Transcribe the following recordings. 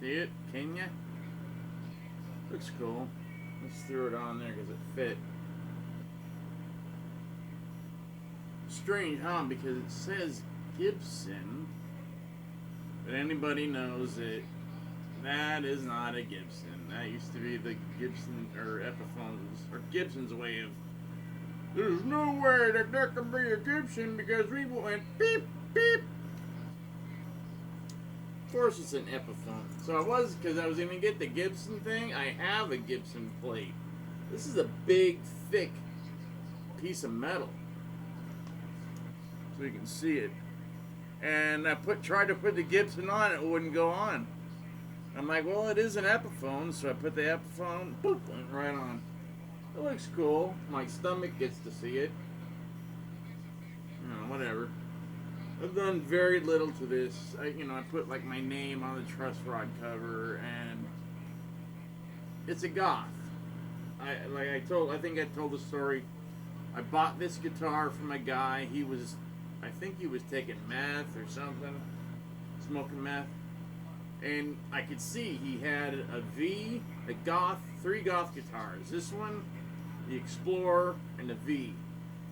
See it? Can ya? Looks cool. Let's throw it on there because it fit. Strange, huh? Because it says Gibson, but anybody knows it. That is not a Gibson. That used to be the Gibson or Epiphones or Gibson's way of. There's no way that there can be a Gibson because we went beep beep. Of course, it's an Epiphone. So because I was gonna get the Gibson thing. I have a Gibson plate. This is a big, thick piece of metal, so you can see it. And I tried to put the Gibson on, it wouldn't go on. I'm like, well, it is an Epiphone, so I put the Epiphone, boop, went right on. It looks cool. My stomach gets to see it. Whatever. I've done very little to this. I put like my name on the truss rod cover, and it's a Goth. I think I told the story. I bought this guitar from a guy. I think he was taking meth or something, smoking meth. And I could see he had a V, a Goth, 3 Goth guitars. This one, the Explorer, and the V.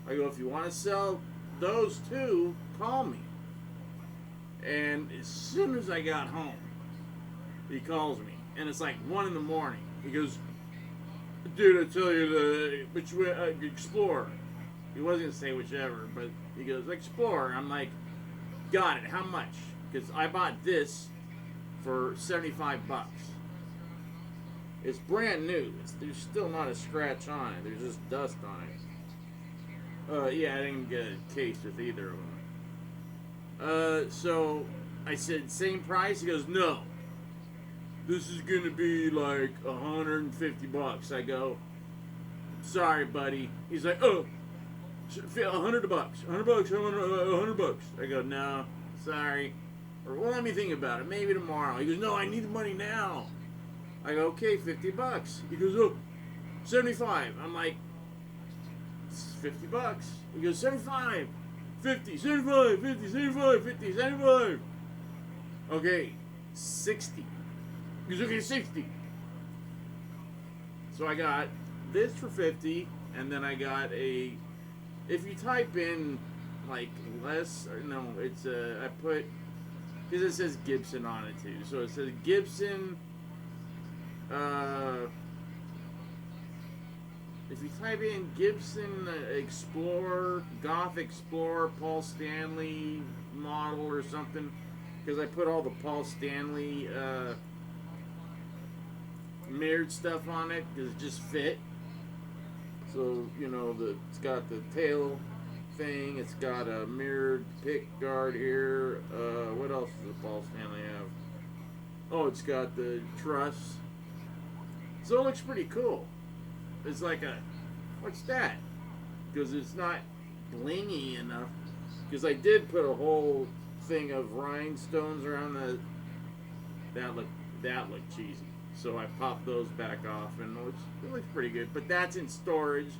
I go, if you want to sell those 2, call me. And as soon as I got home, he calls me. And it's like 1 in the morning. He goes, dude, I tell you, the Explorer. He wasn't going to say whichever, but he goes, Explorer. I'm like, got it. How much? Because I bought this for $75. It's brand new. There's still not a scratch on it. There's just dust on it. Yeah, I didn't get a case with either of them. So I said, same price? He goes, no. This is going to be like $150. I go, sorry, buddy. He's like, oh, $100. $100. I go, no, sorry. Or, well, let me think about it. Maybe tomorrow. He goes, no, I need the money now. I go, okay, $50. He goes, oh, 75. I'm like, it's $50. He goes, 75, 50, 75, 50, 75, 50, 75. Okay, 60. He goes, okay, 60. So I got this for 50, and then I got a, if you type in, like, less, or no, it's, I put, because it says Gibson on it too. So it says Gibson, if you type in Gibson Explorer, Goth Explorer, Paul Stanley model or something, because I put all the Paul Stanley mirrored stuff on it, because it just fit. So, it's got the tail thing, it's got a mirrored pick guard here. What else does the Paul Stanley have? Oh, it's got the truss. So it looks pretty cool. It's like a, what's that? Because it's not blingy enough. Because I did put a whole thing of rhinestones around that looked cheesy. So I popped those back off, and it looks pretty good. But that's in storage,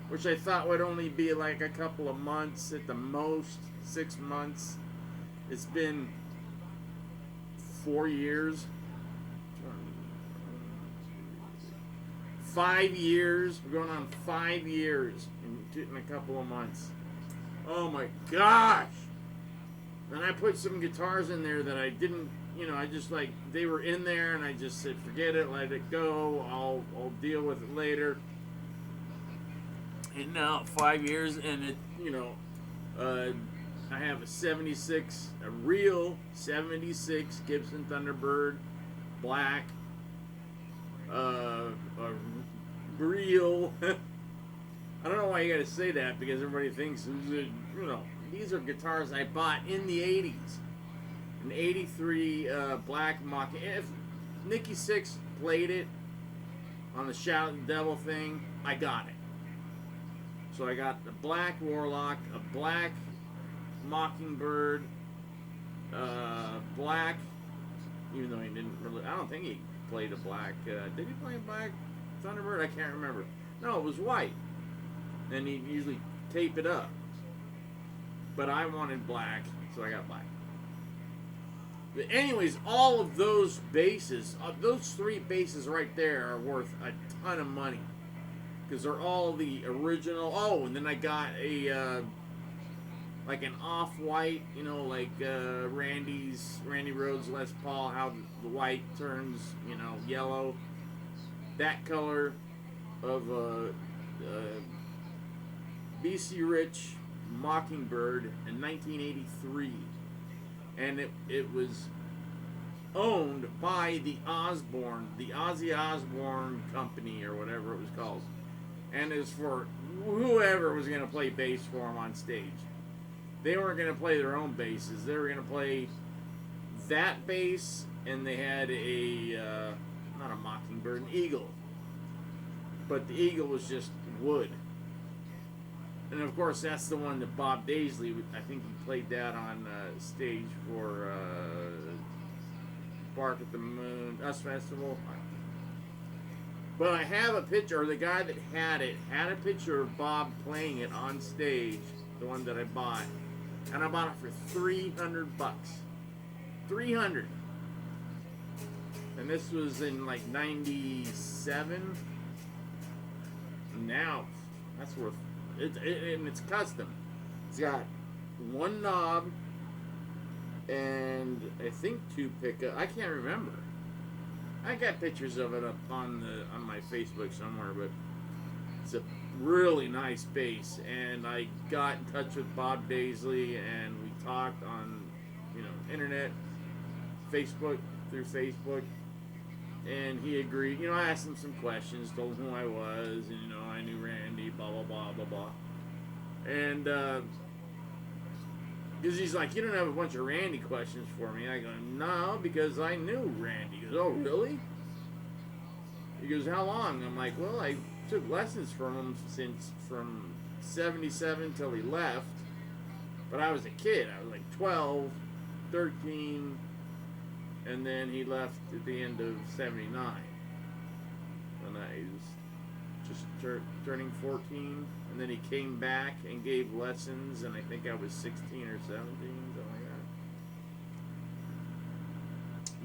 which I thought would only be like a couple of months, at the most 6 months. It's been 4 years. 5 years. We're going on 5 years in a couple of months. Oh my gosh! And I put some guitars in there that I didn't, I just like, they were in there, and I just said, forget it, let it go. I'll deal with it later. And now 5 years, and it, I have a real 76 Gibson Thunderbird, black, a real, I don't know why you gotta say that, because everybody thinks, these are guitars I bought in the 80s. An 83 black mock. If Nikki Sixx played it on the Shoutin' Devil thing, I got it. So I got the black Warlock, a black Mockingbird, black, even though he didn't really, I don't think he played a black, did he play a black Thunderbird? I can't remember. No, it was white. And he'd usually tape it up. But I wanted black, so I got black. But anyways, all of those bases, those 3 bases right there are worth a ton of money. Because they're all the original. Oh, and then I got a, like an off-white, you know, like Randy Rhoads Les Paul, how the white turns, you know, yellow. That color of BC Rich Mockingbird in 1983. And it was owned by the Ozzy Osbourne Company, or whatever it was called. And it was for whoever was going to play bass for him on stage. They weren't going to play their own basses. They were going to play that bass, and they had a, not a Mockingbird, an eagle. But the eagle was just wood. And of course, that's the one that Bob Daisley, I think he played that on stage for Bark at the Moon, Us Festival. But I have a picture, or the guy that had it, had a picture of Bob playing it on stage, the one that I bought. And I bought it for $300. $300. And this was in like 97. Now, that's worth and it's custom. It's got 1 knob and I think 2 pickup. I can't remember. I got pictures of it up on my Facebook somewhere, but it's a really nice bass. And I got in touch with Bob Daisley, and we talked on, you know, internet, through Facebook, and he agreed. You know, I asked him some questions, told him who I was, and you know, I knew Randy, blah blah blah blah blah, and because he's like, you don't have a bunch of Randy questions for me. I go, no, because I knew Randy. He goes, oh, really? He goes, how long? I'm like, well, I took lessons from him from 77 till he left. But I was a kid. I was like 12, 13, and then he left at the end of 79. And I was just turning 14. And then he came back and gave lessons, and I think I was 16 or 17, something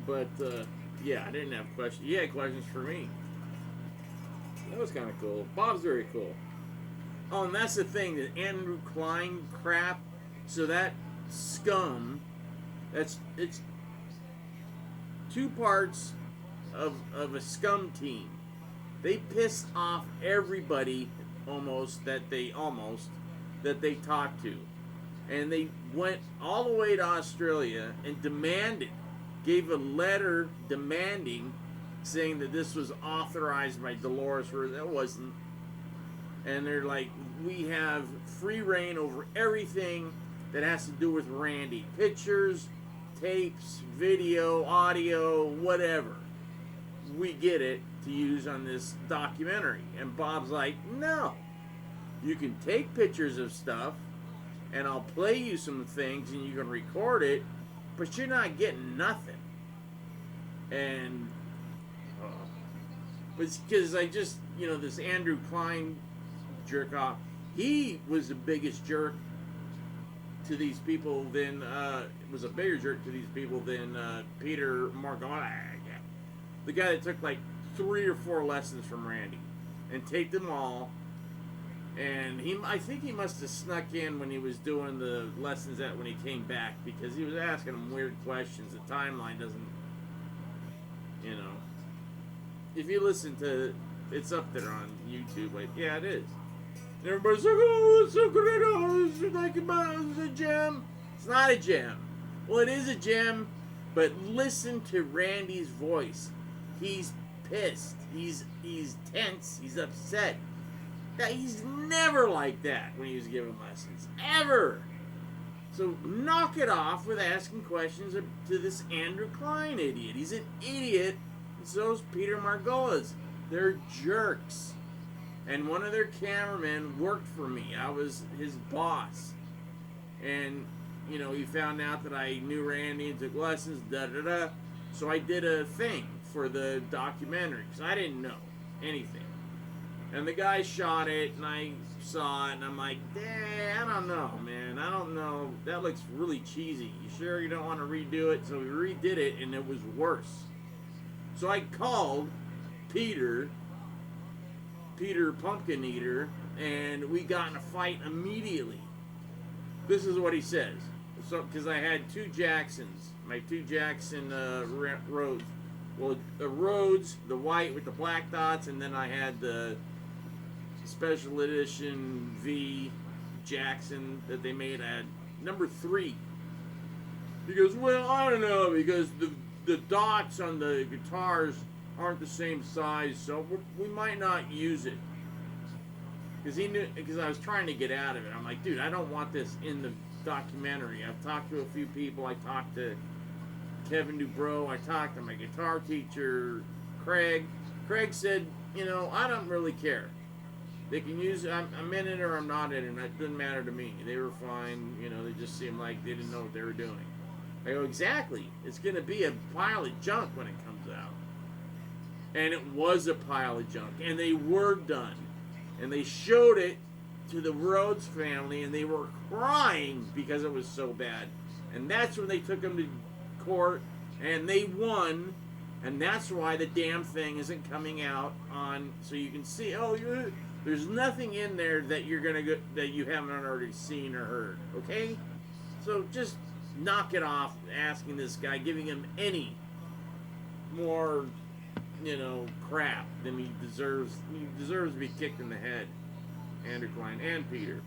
like that. But, yeah, I didn't have questions. He had questions for me. That was kind of cool. Bob's very cool. Oh, and that's the thing, the Andrew Klein crap. So that scum, it's 2 parts of a scum team. They pissed off everybody that they talked to, and they went all the way to Australia and gave a letter demanding, saying that this was authorized by Dolores. That wasn't. And they're like, we have free reign over everything that has to do with Randy. Pictures, tapes, video, audio, whatever. We get it to use on this documentary. And Bob's like, no. You can take pictures of stuff, and I'll play you some things, and you can record it, but you're not getting nothing. And, but it's because I just, you know, this Andrew Klein jerk off, he was the biggest jerk to these people than, was a bigger jerk to these people than Peter Margolin, the guy that took like 3 or 4 lessons from Randy and taped them all. And I think he must have snuck in when he was doing the lessons when he came back, because he was asking them weird questions. The timeline doesn't, you know. If you listen to, it's up there on YouTube. Like, yeah, it is. And everybody's like, oh, it's so great. Oh, it's like it's a gem. It's not a gem. Well, it is a gem, but listen to Randy's voice. He's pissed. He's tense. He's upset. He's never like that when he was giving lessons. Ever. So knock it off with asking questions to this Andrew Klein idiot. He's an idiot, and so's Peter Margolin. They're jerks. And one of their cameramen worked for me. I was his boss. And, you know, he found out that I knew Randy and took lessons, da-da-da. So I did a thing for the documentary, because I didn't know anything. And the guy shot it, and I saw it, and I'm like, I don't know, man. I don't know. That looks really cheesy. You sure you don't want to redo it? So we redid it, and it was worse. So I called Peter Pumpkin Eater, and we got in a fight immediately. This is what he says. So, because I had two Jacksons, my two Jackson Rhoads. Well, the Rhoads, the white with the black dots, and then I had the special edition V Jackson that they made at number 3. He goes, well, I don't know, because the dots on the guitars aren't the same size, so we might not use it. Because I was trying to get out of it. I'm like, dude, I don't want this in the documentary. I've talked to a few people. I talked to Kevin Dubrow. I talked to my guitar teacher, Craig. Craig said, I don't really care. They can use it. I'm in it or I'm not in it. It doesn't matter to me. They were fine. They just seemed like they didn't know what they were doing. I go, exactly. It's going to be a pile of junk when it comes out. And it was a pile of junk. And they were done. And they showed it to the Rhoads family, and they were crying because it was so bad. And that's when they took them to court, and they won. And that's why the damn thing isn't coming out on, so you can see. There's nothing in there that that you haven't already seen or heard. Okay, so just knock it off. Asking this guy, giving him any more, crap than he deserves. He deserves to be kicked in the head. Andrew Klein and Peter.